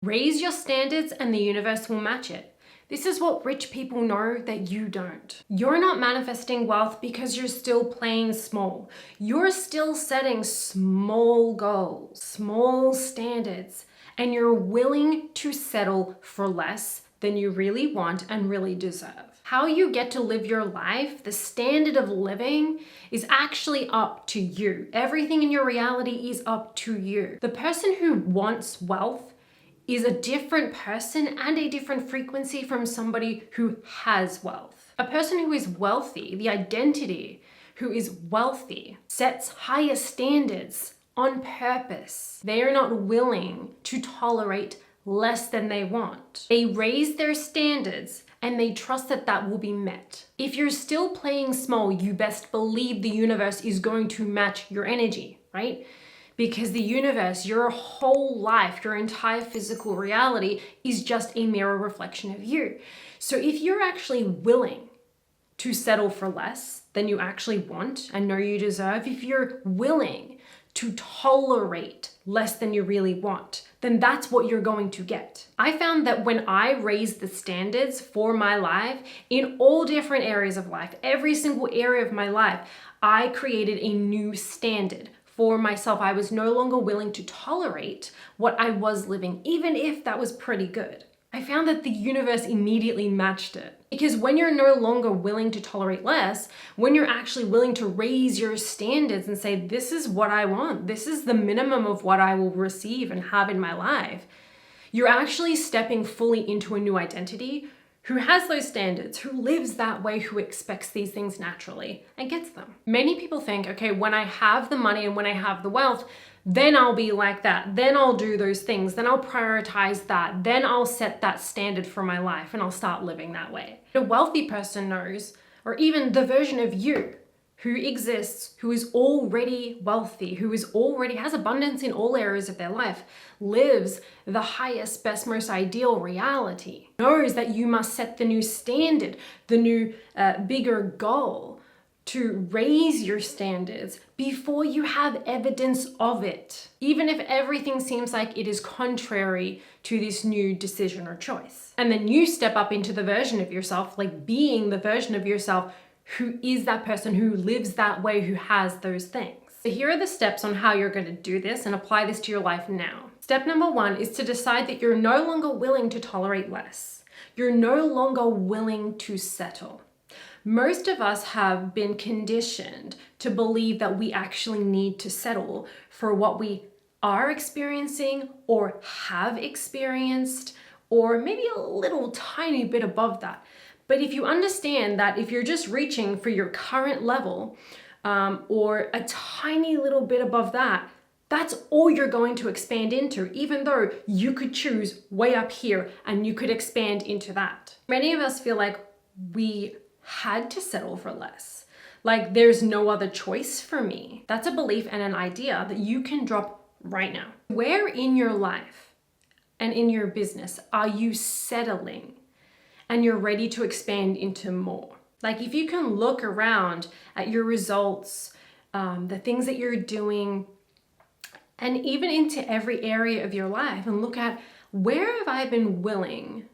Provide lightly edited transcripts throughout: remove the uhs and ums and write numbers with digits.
Raise your standards and the universe will match it. This is what rich people know that you don't. You're not manifesting wealth because you're still playing small. You're still setting small goals, small standards, and you're willing to settle for less than you really want and really deserve. How you get to live your life, the standard of living, is actually up to you. Everything in your reality is up to you. The person who wants wealth is a different person and a different frequency from somebody who has wealth. A person who is wealthy, the identity who is wealthy, sets higher standards on purpose. They are not willing to tolerate less than they want. They raise their standards and they trust that that will be met. If you're still playing small, you best believe the universe is going to match your energy, right? Because the universe, your whole life, your entire physical reality is just a mirror reflection of you. So if you're actually willing to settle for less than you actually want and know you deserve, if you're willing to tolerate less than you really want, then that's what you're going to get. I found that when I raised the standards for my life in all different areas of life, every single area of my life, I created a new standard for myself. I was no longer willing to tolerate what I was living, even if that was pretty good. I found that the universe immediately matched it. Because when you're no longer willing to tolerate less, when you're actually willing to raise your standards and say, this is what I want, this is the minimum of what I will receive and have in my life, you're actually stepping fully into a new identity who has those standards, who lives that way, who expects these things naturally and gets them. Many people think, okay, when I have the money and when I have the wealth, then I'll be like that. Then I'll do those things. Then I'll prioritize that. Then I'll set that standard for my life and I'll start living that way. A wealthy person knows, or even the version of you who exists, who is already wealthy, who is already has abundance in all areas of their life, lives the highest, best, most ideal reality, knows that you must set the new standard, the new bigger goal to raise your standards before you have evidence of it, even if everything seems like it is contrary to this new decision or choice. And then you step up into the version of yourself, like being the version of yourself who is that person who lives that way, who has those things. So here are the steps on how you're going to do this and apply this to your life now. Step number 1 is to decide that you're no longer willing to tolerate less. You're no longer willing to settle. Most of us have been conditioned to believe that we actually need to settle for what we are experiencing or have experienced, or maybe a little tiny bit above that. But if you understand that if you're just reaching for your current level or a tiny little bit above that, that's all you're going to expand into, even though you could choose way up here and you could expand into that. Many of us feel like we had to settle for less. Like there's no other choice for me. That's a belief and an idea that you can drop right now. Where in your life and in your business are you settling and you're ready to expand into more? Like if you can look around at your results, the things that you're doing, and even into every area of your life and look at where have I been willing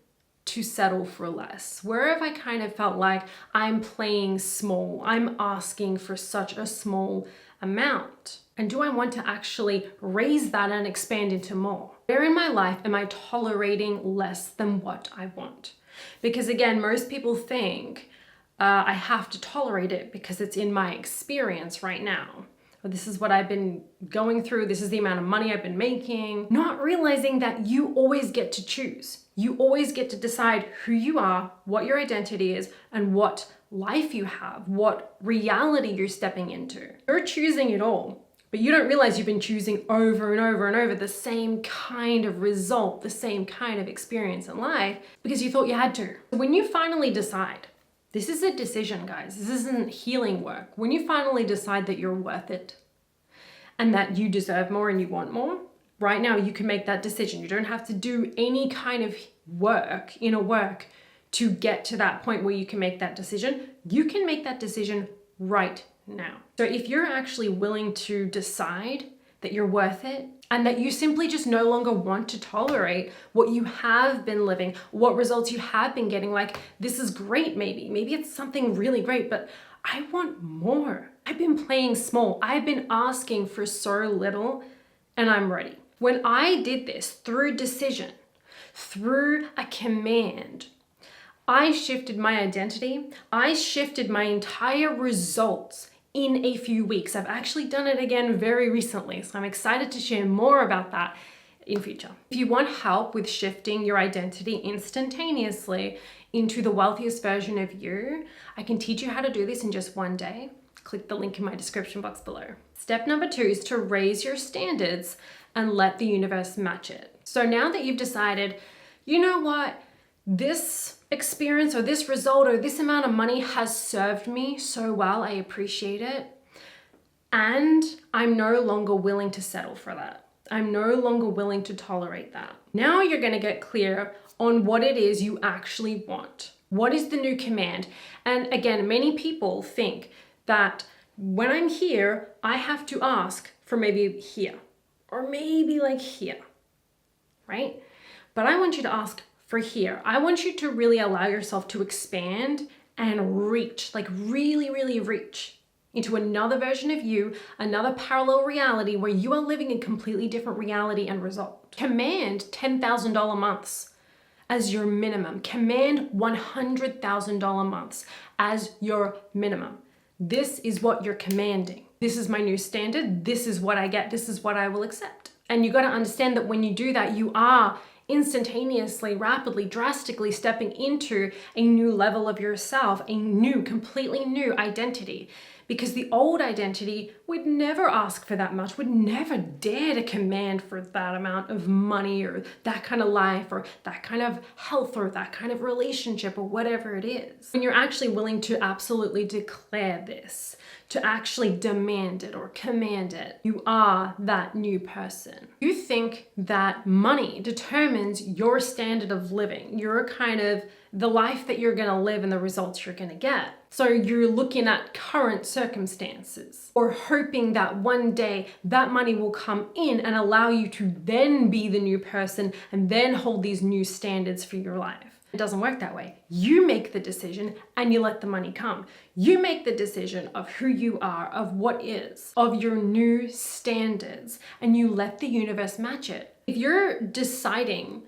to settle for less? Where have I kind of felt like I'm playing small? I'm asking for such a small amount. And do I want to actually raise that and expand into more? Where in my life am I tolerating less than what I want? Because again, most people think I have to tolerate it because it's in my experience right now. Or this is what I've been going through. This is the amount of money I've been making. Not realizing that you always get to choose. You always get to decide who you are, what your identity is, and what life you have, what reality you're stepping into. You're choosing it all. But you don't realize you've been choosing over and over and over the same kind of result, the same kind of experience in life because you thought you had to. When you finally decide, this is a decision, guys. This isn't healing work. When you finally decide that you're worth it and that you deserve more and you want more, right now you can make that decision. You don't have to do any kind of inner work to get to that point where you can make that decision. You can make that decision right now. So if you're actually willing to decide that you're worth it and that you simply just no longer want to tolerate what you have been living, what results you have been getting. Like, this is great, maybe it's something really great, but I want more. I've been playing small. I've been asking for so little, and I'm ready. When I did this through decision, through a command, I shifted my identity. I shifted my entire results in a few weeks. I've actually done it again very recently, so I'm excited to share more about that in future. If you want help with shifting your identity instantaneously into the wealthiest version of you, I can teach you how to do this in just one day. Click the link in my description box below. Step number 2 is to raise your standards and let the universe match it. So now that you've decided, you know what, this experience or this result or this amount of money has served me so well, I appreciate it, and I'm no longer willing to settle for that. I'm no longer willing to tolerate that. Now you're going to get clear on what it is you actually want. What is the new command? And again, many people think that when I'm here, I have to ask for maybe here or maybe like here, right? But I want you to ask for here. I want you to really allow yourself to expand and reach, like really, really reach into another version of you, another parallel reality where you are living a completely different reality and result. Command $10,000 months as your minimum. Command $100,000 months as your minimum. This is what you're commanding. This is my new standard. This is what I get. This is what I will accept. And you got to understand that when you do that, you are instantaneously, rapidly, drastically stepping into a new level of yourself, a new, completely new identity. Because the old identity would never ask for that much, would never dare to command for that amount of money or that kind of life or that kind of health or that kind of relationship or whatever it is. When you're actually willing to absolutely declare this, to actually demand it or command it, you are that new person. You think that money determines your standard of living, your kind of the life that you're going to live and the results you're going to get. So you're looking at current circumstances or hoping that one day that money will come in and allow you to then be the new person and then hold these new standards for your life. It doesn't work that way. You make the decision and you let the money come. You make the decision of who you are, of what is, of your new standards, and you let the universe match it. If you're deciding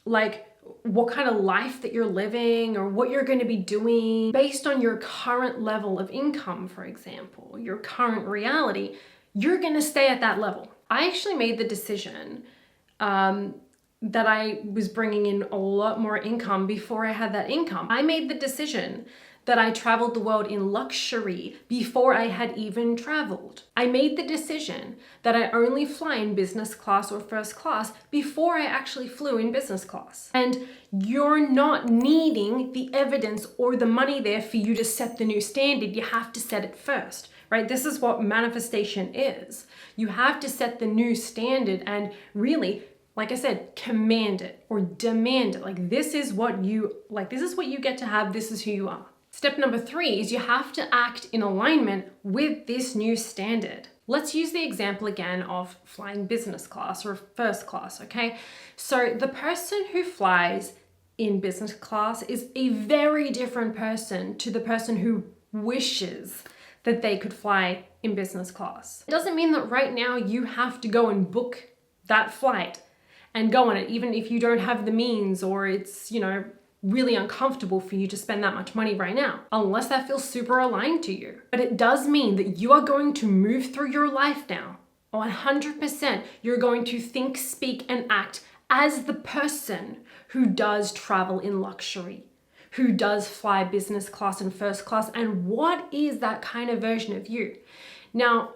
like what kind of life that you're living or what you're going to be doing based on your current level of income, for example, your current reality, you're going to stay at that level. I actually made the decision that I was bringing in a lot more income before I had that income. I made the decision that I traveled the world in luxury before I had even traveled. I made the decision that I only fly in business class or first class before I actually flew in business class. And you're not needing the evidence or the money there for you to set the new standard. You have to set it first, right? This is what manifestation is. You have to set the new standard and really, like I said, command it or demand it. Like this is what you get to have. This is who you are. Step number 3 is you have to act in alignment with this new standard. Let's use the example again of flying business class or first class, okay? So the person who flies in business class is a very different person to the person who wishes that they could fly in business class. It doesn't mean that right now you have to go and book that flight and go on it, even if you don't have the means or it's, really uncomfortable for you to spend that much money right now, unless that feels super aligned to you. But it does mean that you are going to move through your life now. 100%, you're going to think, speak, and act as the person who does travel in luxury, who does fly business class and first class, and what is that kind of version of you? Now,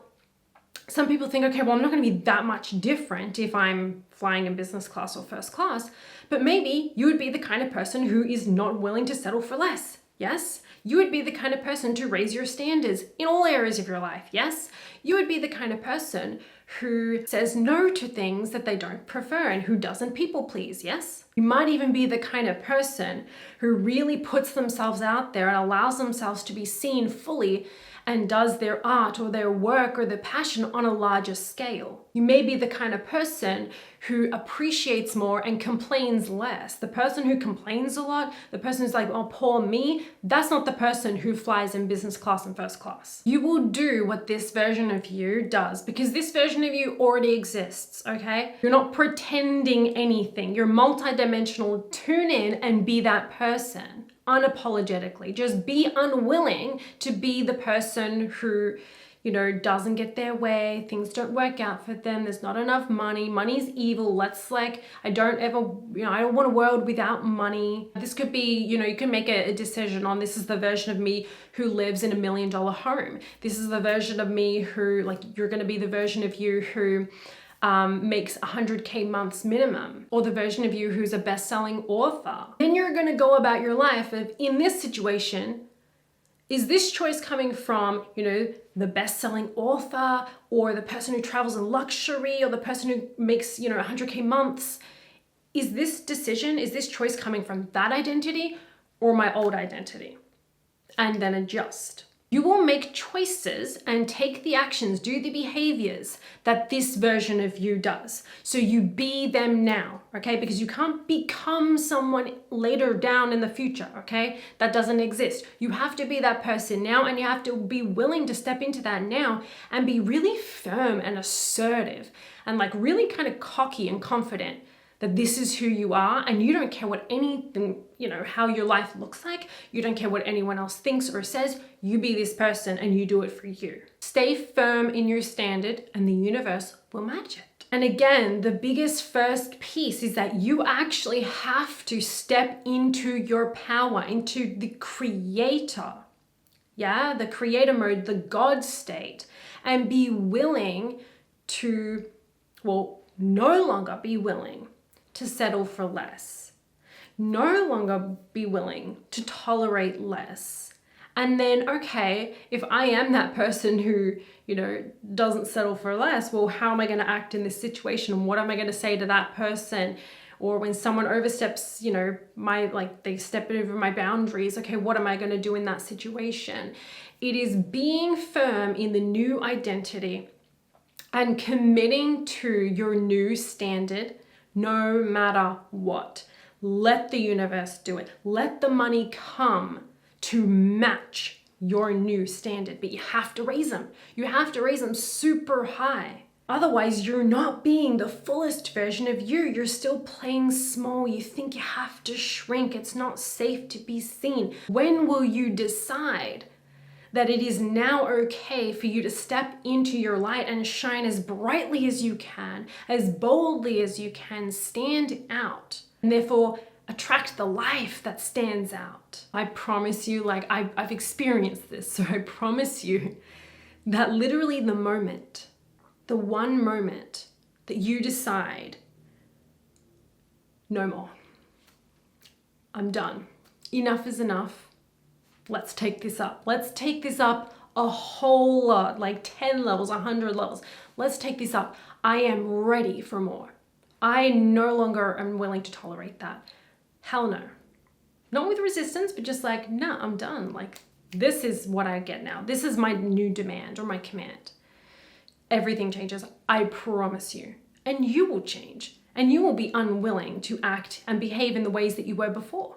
some people think, okay, well, I'm not going to be that much different if I'm flying in business class or first class, but maybe you would be the kind of person who is not willing to settle for less. Yes? You would be the kind of person to raise your standards in all areas of your life. Yes? You would be the kind of person who says no to things that they don't prefer and who doesn't people please. Yes? You might even be the kind of person who really puts themselves out there and allows themselves to be seen fully and does their art or their work or their passion on a larger scale. You may be the kind of person who appreciates more and complains less. The person who complains a lot, the person who's like, oh, poor me, that's not the person who flies in business class and first class. You will do what this version of you does because this version of you already exists, okay? You're not pretending anything. You're multidimensional. Tune in and be that person unapologetically. Just be unwilling to be the person who, doesn't get their way, things don't work out for them, there's not enough money, money's evil, I don't want a world without money. This could be, you can make a decision on, this is the version of me who lives in $1 million home. This is the version of me who, you're gonna be the version of you who makes 100K months minimum, or the version of you who's a best-selling author. Then you're gonna go about your life of, in this situation, is this choice coming from, the best-selling author, or the person who travels in luxury, or the person who makes, 100K months? Is this choice coming from that identity or my old identity? And then adjust. You will make choices and take the actions, do the behaviors that this version of you does. So you be them now, okay? Because you can't become someone later down in the future, okay? That doesn't exist. You have to be that person now, and you have to be willing to step into that now and be really firm and assertive and really kind of cocky and confident that this is who you are, and you don't care what anything, how your life looks like. You don't care what anyone else thinks or says. You be this person and you do it for you. Stay firm in your standard and the universe will match it. And again, the biggest first piece is that you actually have to step into your power, into the creator. Yeah, the creator mode, the God state, and be willing to, no longer be willing to settle for less, no longer be willing to tolerate less. And then, okay, if I am that person who, doesn't settle for less, how am I going to act in this situation? What am I going to say to that person? Or when someone oversteps, they step over my boundaries, okay, what am I going to do in that situation? It is being firm in the new identity and committing to your new standard no matter what. Let the universe do it. Let the money come to match your new standard, but you have to raise them. You have to raise them super high. Otherwise, you're not being the fullest version of you. You're still playing small. You think you have to shrink. It's not safe to be seen. When will you decide that it is now okay for you to step into your light and shine as brightly as you can, as boldly as you can, stand out, and therefore attract the life that stands out? I promise you, I've experienced this, so I promise you that literally the one moment that you decide, no more, I'm done, enough is enough, let's take this up. Let's take this up a whole lot, 10 levels, 100 levels. Let's take this up. I am ready for more. I no longer am willing to tolerate that. Hell no. Not with resistance, but just nah, I'm done. This is what I get now. This is my new demand or my command. Everything changes, I promise you. And you will change. And you will be unwilling to act and behave in the ways that you were before.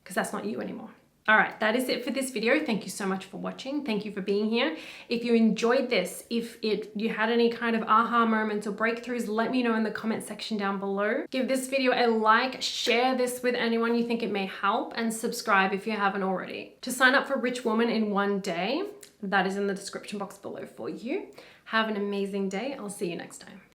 Because that's not you anymore. All right, that is it for this video. Thank you so much for watching. Thank you for being here. If you enjoyed this, if you had any kind of aha moments or breakthroughs, let me know in the comment section down below. Give this video a like, share this with anyone you think it may help, and subscribe if you haven't already. To sign up for Rich Woman in One Day, that is in the description box below for you. Have an amazing day. I'll see you next time.